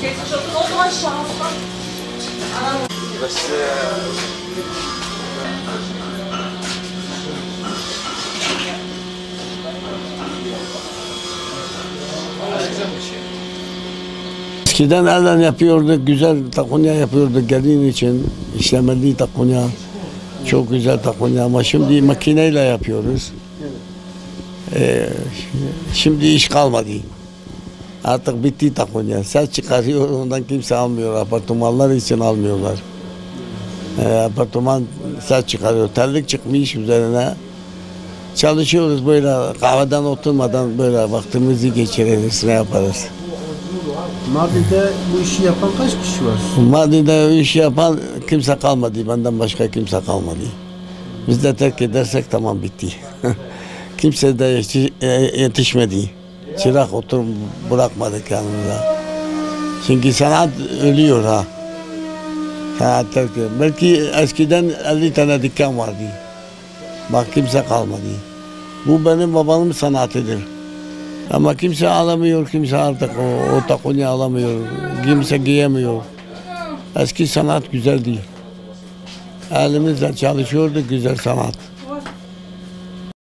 Geçmiş olsun. O zaman şanslı. بس Eskiden elden yapıyorduk, güzel takunya yapıyorduk gelin için, işlemeli takunya, çok güzel takunya ama şimdi makineyle yapıyoruz. Şimdi iş kalmadı. Artık bitti takunya. Ses çıkarıyor, ondan kimse almıyor. Apartmanlar için almıyorlar. Apartman ses çıkarıyor. Terlik çıkmış üzerine. Çalışıyoruz böyle kahveden oturmadan böyle vaktimizi geçiririz, ne yaparız. Mardin'de bu işi yapan kaç kişi var? Mardin'de o işi yapan kimse kalmadı. Benden başka kimse kalmadı. Biz de terk edersek tamam bitti. Kimse de yetişmedi. Çırak otur bırakmadık yanımıza. Çünkü sanat ölüyor ha. Sanat terk ediyor. Belki eskiden 50 tane dükkan vardı. Bak kimse kalmadı. Bu benim babamın sanatıdır. Ama kimse alamıyor, kimse artık o takunya alamıyor. Kimse giyemiyor. Eski sanat güzeldi. Elimizle çalışıyorduk, güzel sanat.